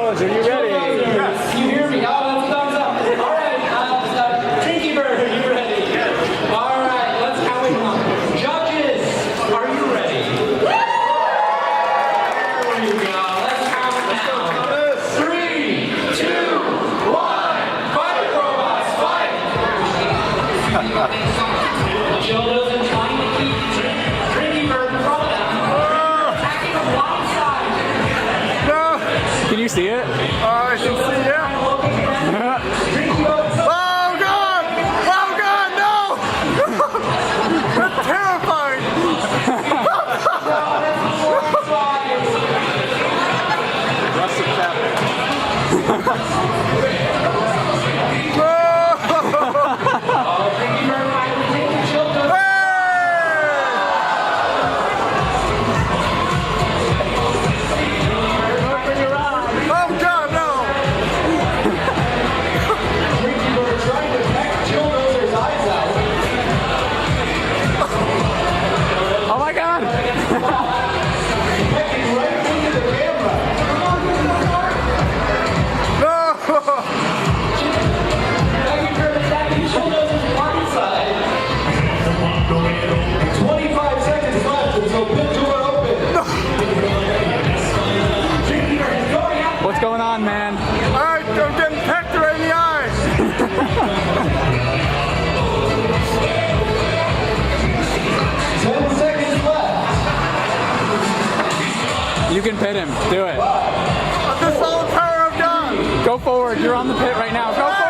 Chilldozer, you ready? Yes. You hear me? Oh, that's a thumbs up. All right, Drinkybird, are you ready? Yes. All right, let's count it on. Judges, are you ready? There you go. Let's count it down. 3, 2, 1. Fight, robots, fight! Chilldozer trying to keep Drinkybird from them. Attacking the blind side. Can you see it? I can see it. Oh God! Oh God, no! That's terrifying! Rustic traffic. What's going on, man? I'm getting pecked right in the eye. 10 seconds left. You can pit him. Do it. This is all the power of God. Go forward. You're on the pit right now. Go forward.